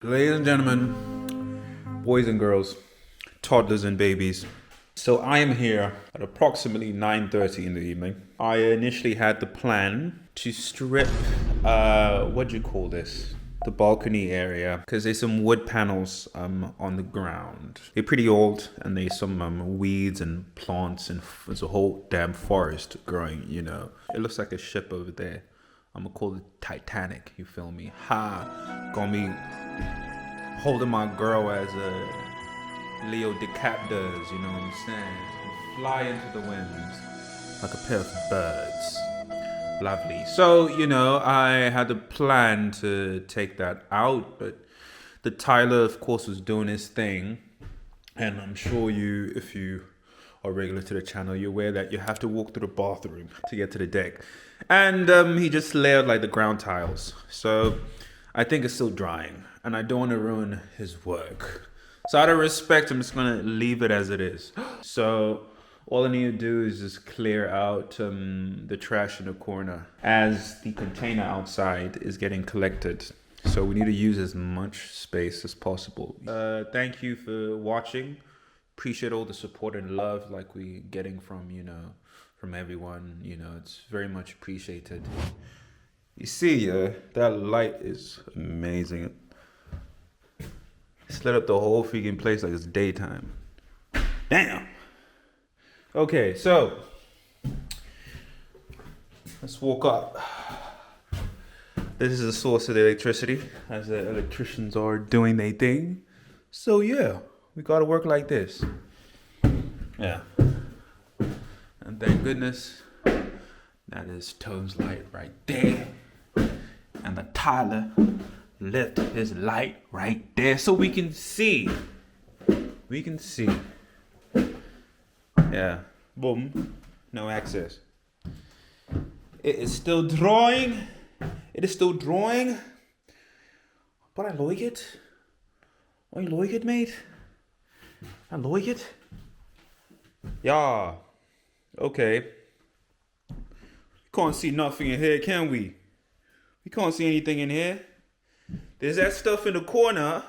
Ladies and gentlemen, boys and girls, toddlers and babies. So I am here at approximately 9:30 in the evening. I initially had the plan to strip, what do you call this? The balcony area, because there's some wood panels on the ground. They're pretty old, and there's some weeds and plants, and there's a whole damn forest growing. It looks like a ship over there. I'm gonna call it Titanic. You feel me? Gonna be holding my girl as a Leo DiCap does. You know what I'm saying? Fly into the winds like a pair of birds. Lovely. So, I had a plan to take that out, but the Tyler, of course, was doing his thing. And I'm sure if you are regular to the channel, you're aware that you have to walk through the bathroom to get to the deck. And he just layered like the ground tiles. So I think it's still drying, and I don't want to ruin his work. So out of respect, I'm just going to leave it as it is. So all I need to do is just clear out the trash in the corner as the container outside is getting collected. So we need to use as much space as possible. Thank you for watching. Appreciate all the support and love like we getting from, from everyone. It's very much appreciated. You see, that light is amazing. It's lit up the whole freaking place like it's daytime. Damn. Okay, so let's walk up. This is the source of the electricity, as the electricians are doing their thing. So yeah, we gotta work like this. Yeah. And thank goodness that is Tone's light right there. And the Tyler lit his light right there so we can see. We can see. Yeah. Boom. No access. It is still drawing. It is still drawing. But I like it. I like it, mate. I like it. Yeah. Okay. We can't see nothing in here, can we? We can't see anything in here. There's that stuff in the corner.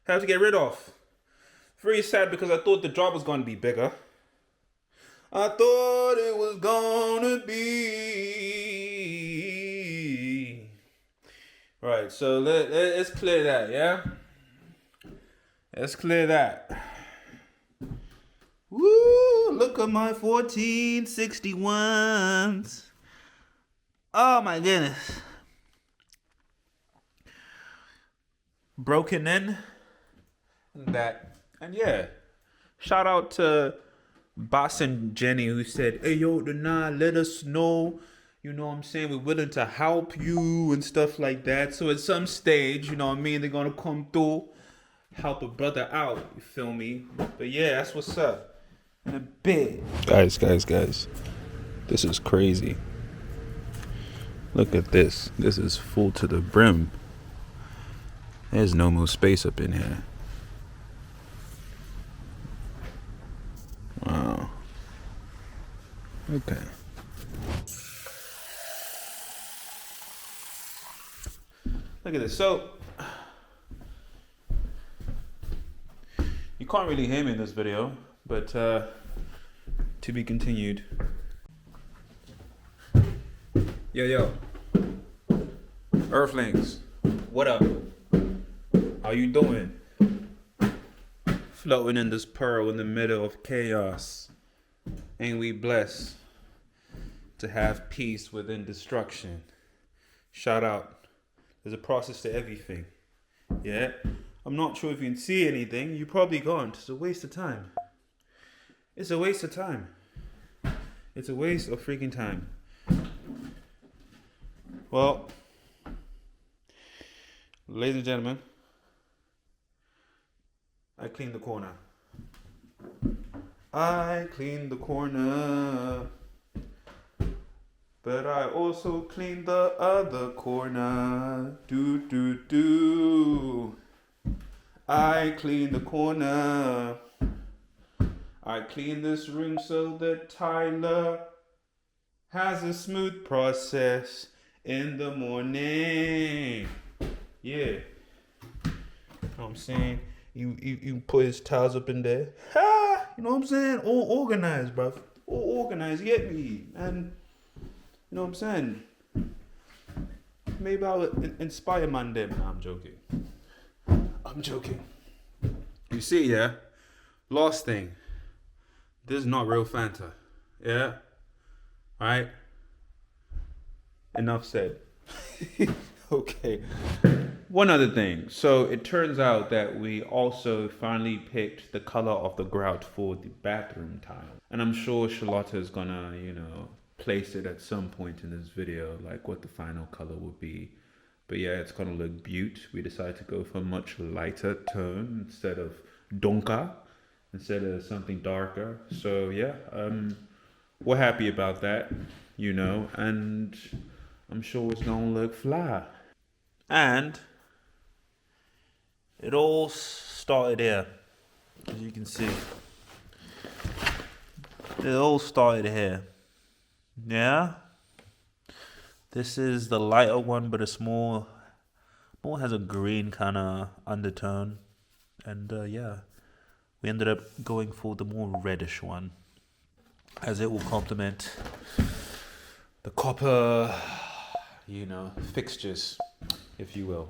Have to get rid of. Very sad because I thought the job was going to be bigger. I thought it was gonna be. Right, so let's clear that, yeah? Let's clear that. Woo, look at my 1461s. Oh my goodness. Broken in. That. And yeah, shout out to Boss and Jenny who said, hey yo, let us know, you know what I'm saying, we're willing to help you and stuff like that. So at some stage, you know what I mean, they're gonna come through, help a brother out, you feel me? But yeah, that's what's up. In a bit. Guys, this is crazy. Look at this. This is full to the brim. There's no more space up in here. Wow. Okay. Look at this. So, you can't really hear me in this video, but to be continued. Yo. Earthlings, what up? How you doing? Floating in this pearl in the middle of chaos. Ain't we blessed to have peace within destruction? Shout out. There's a process to everything. Yeah? I'm not sure if you can see anything. You probably can't. It's a waste of time. It's a waste of time. It's a waste of freaking time. Well, ladies and gentlemen, I cleaned the corner. I cleaned the corner. But I also cleaned the other corner. Do. I cleaned the corner. I cleaned this room so that Tyler has a smooth process in the morning. Yeah. what I'm saying? You put his tiles up in there. Ha! You know what I'm saying? All organized, bruv. All organized, you get me? And you know what I'm saying? Maybe I'll inspire man them. Nah, I'm joking. I'm joking. You see, yeah? Last thing. This is not real Fanta. Yeah? Alright? Enough said. Okay. One other thing. So it turns out that we also finally picked the color of the grout for the bathroom tile. And I'm sure Charlotta is gonna, place it at some point in this video, like what the final color will be. But yeah, it's gonna look beaut. We decided to go for a much lighter tone instead of donka, instead of something darker. So yeah, we're happy about that, and I'm sure it's gonna look fly. And it all started here, as you can see. It all started here. Yeah? This is the lighter one, but it's more has a green kind of undertone. And yeah, we ended up going for the more reddish one, as it will complement the copper, fixtures, if you will.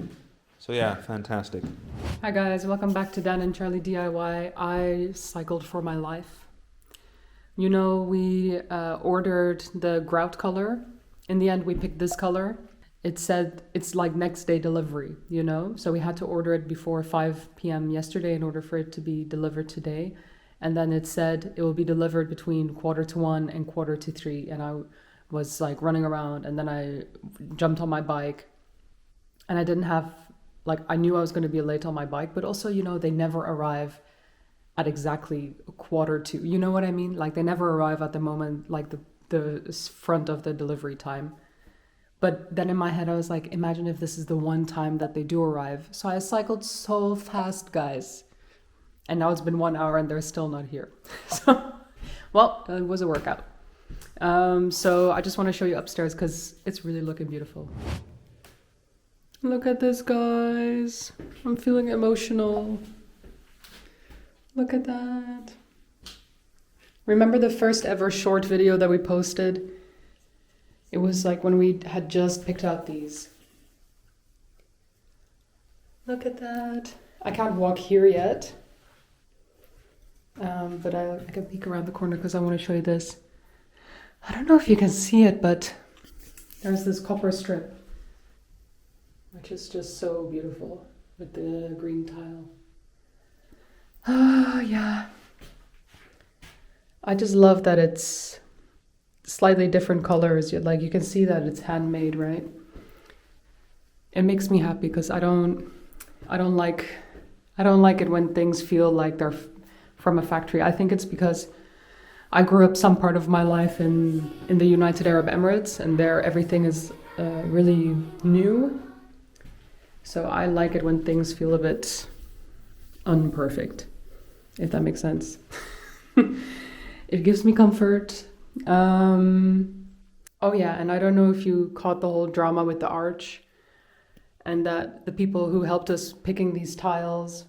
So yeah, fantastic. Hi guys, welcome back to Dan and Charlie DIY. I cycled for my life. We ordered the grout color. In the end, we picked this color. It said it's like next day delivery, So we had to order it before 5 p.m. yesterday in order for it to be delivered today. And then it said it will be delivered between 1:45 and 2:45. And I was like running around, and then I jumped on my bike, and I didn't have, I knew I was going to be late on my bike, but also, they never arrive at exactly 1:45. You know what I mean? Like they never arrive at the moment, like the front of the delivery time. But then in my head, I was like, imagine if this is the one time that they do arrive. So I cycled so fast, guys. And now it's been 1 hour and they're still not here. So, well, it was a workout. So I just want to show you upstairs because it's really looking beautiful. Look at this, guys. I'm feeling emotional. Look at that. Remember the first ever short video that we posted? It was like when we had just picked out these. Look at that. I can't walk here yet. But I can peek around the corner because I want to show you this. I don't know if you can see it, but there's this copper strip, which is just so beautiful with the green tile. Oh, yeah. I just love that it's slightly different colors. Like you can see that it's handmade, right? It makes me happy because I don't like it when things feel like they're from a factory. I think it's because I grew up some part of my life in the United Arab Emirates, and there everything is really new. So I like it when things feel a bit unperfect, if that makes sense. It gives me comfort. Oh yeah, and I don't know if you caught the whole drama with the arch, and that the people who helped us picking these tiles,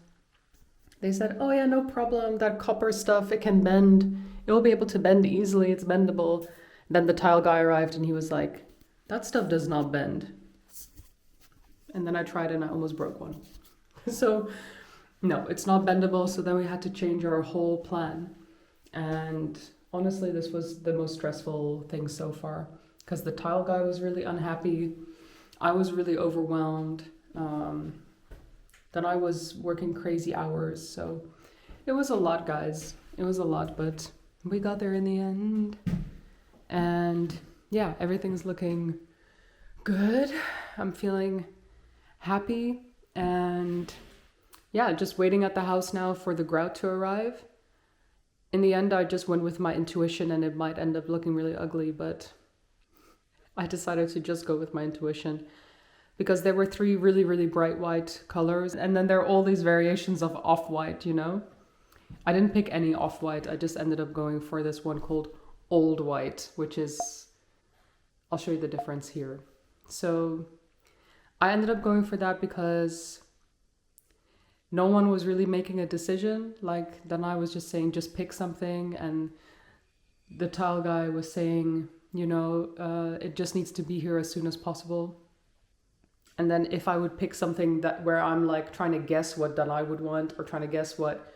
they said, oh yeah, no problem, that copper stuff, it can bend. It will be able to bend easily, it's bendable. Then the tile guy arrived and he was like, that stuff does not bend. And then I tried and I almost broke one. So no, it's not bendable. So then we had to change our whole plan. And honestly, this was the most stressful thing so far because the tile guy was really unhappy. I was really overwhelmed. Then I was working crazy hours. So it was a lot, guys. It was a lot, but we got there in the end. And yeah, everything's looking good. I'm feeling happy. And yeah, just waiting at the house now for the grout to arrive. In the end, I just went with my intuition and it might end up looking really ugly, but I decided to just go with my intuition because there were 3 really, really bright white colors. And then there are all these variations of off-white, I didn't pick any off-white. I just ended up going for this one called Old White, which is, I'll show you the difference here. So I ended up going for that because no one was really making a decision. Like then I was just saying, just pick something, and the tile guy was saying, it just needs to be here as soon as possible. And then if I would pick something that where I'm like trying to guess what Danai would want, or trying to guess what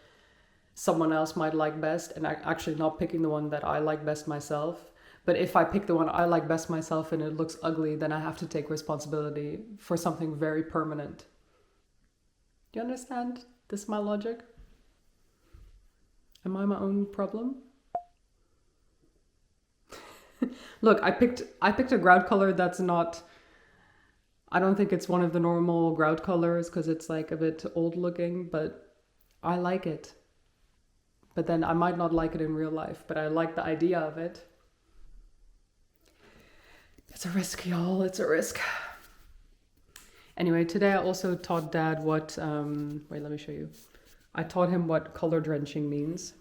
someone else might like best, and actually not picking the one that I like best myself. But if I pick the one I like best myself and it looks ugly, then I have to take responsibility for something very permanent. Do you understand this, my logic? Am I my own problem? Look, I picked a grout color that's not, I don't think it's one of the normal grout colors because it's like a bit old looking, but I like it. But then I might not like it in real life, but I like the idea of it. It's a risk, y'all. It's a risk. Anyway, today I also taught Dad what, wait, let me show you. I taught him what color drenching means.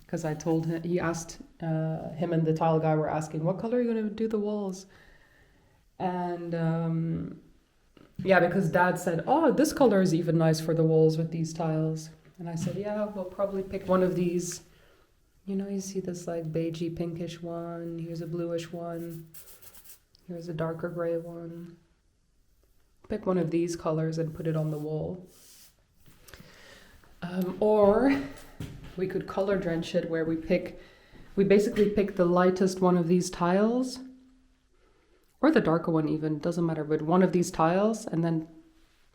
Because I told him, he asked, him and the tile guy were asking, what color are you going to do the walls? And yeah, because Dad said, oh, this color is even nice for the walls with these tiles. And I said, yeah, we'll probably pick one of these. You see this like beigey pinkish one. Here's a bluish one. Here's a darker gray one. Pick one of these colors and put it on the wall. Or we could color drench it where we basically pick the lightest one of these tiles, or the darker one even, doesn't matter, but one of these tiles, and then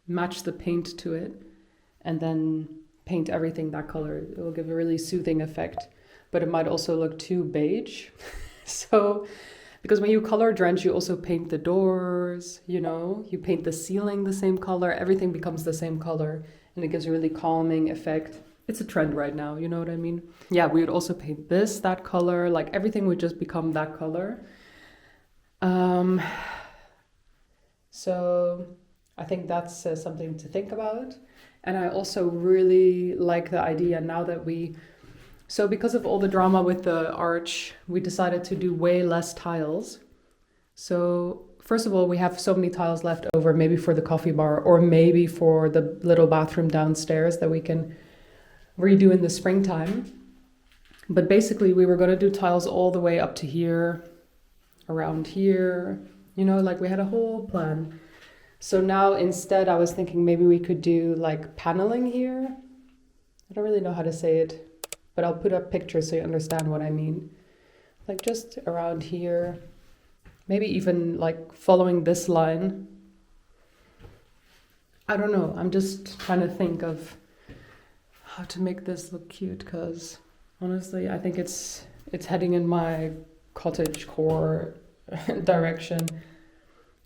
match the paint to it, and then paint everything that color. It will give a really soothing effect, but it might also look too beige. So, because when you color drench, you also paint the doors, you paint the ceiling the same color, everything becomes the same color, and it gives a really calming effect. It's a trend right now, you know what I mean? Yeah, we would also paint this, that color, like everything would just become that color. So I think that's something to think about. And I also really like the idea now that so because of all the drama with the arch, we decided to do way less tiles. So first of all, we have so many tiles left over, maybe for the coffee bar or maybe for the little bathroom downstairs that we can redo in the springtime. But basically we were going to do tiles all the way up to here, around here, like we had a whole plan. So now instead I was thinking maybe we could do like paneling here. I don't really know how to say it, but I'll put up pictures so you understand what I mean. Like just around here, maybe even like following this line. I don't know, I'm just trying to think of how to make this look cute, because honestly I think it's heading in my cottage core direction.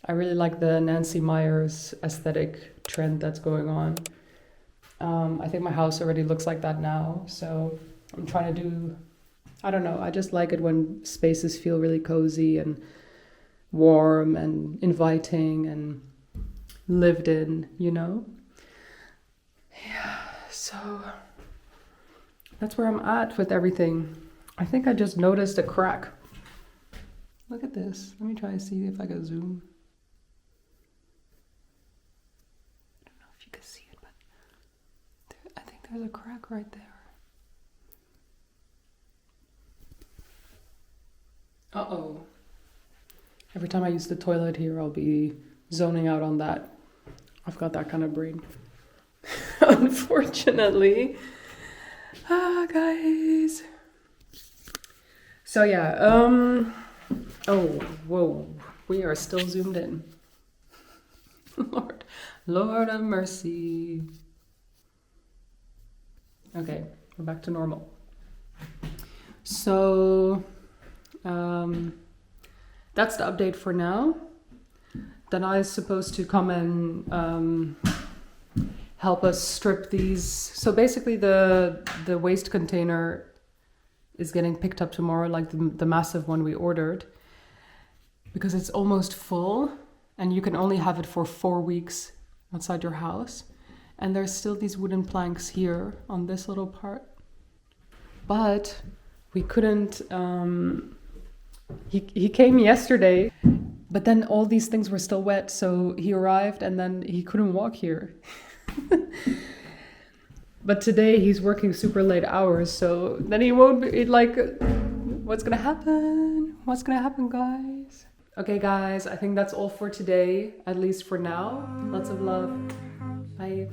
I really like the Nancy Meyers aesthetic trend that's going on. I think my house already looks like that now, so I'm trying to do, I don't know, I just like it when spaces feel really cozy and warm and inviting and lived in, Yeah, so that's where I'm at with everything. I think I just noticed a crack. Look at this. Let me try to see if I can zoom. You can see it, but I think there's a crack right there. Uh-oh. Every time I use the toilet here, I'll be zoning out on that. I've got that kind of brain. Unfortunately. Guys. So yeah, oh, whoa, we are still zoomed in. Lord have mercy. Okay, we're back to normal. So, that's the update for now. Then I is supposed to come and help us strip these. So basically the waste container is getting picked up tomorrow, like the massive one we ordered, because it's almost full and you can only have it for 4 weeks outside your house. And there's still these wooden planks here on this little part. But we couldn't, he came yesterday, but then all these things were still wet. So he arrived and then he couldn't walk here. But today he's working super late hours, so then he won't be like, what's gonna happen? What's gonna happen, guys? Okay, guys, I think that's all for today, at least for now. Lots of love. Bye.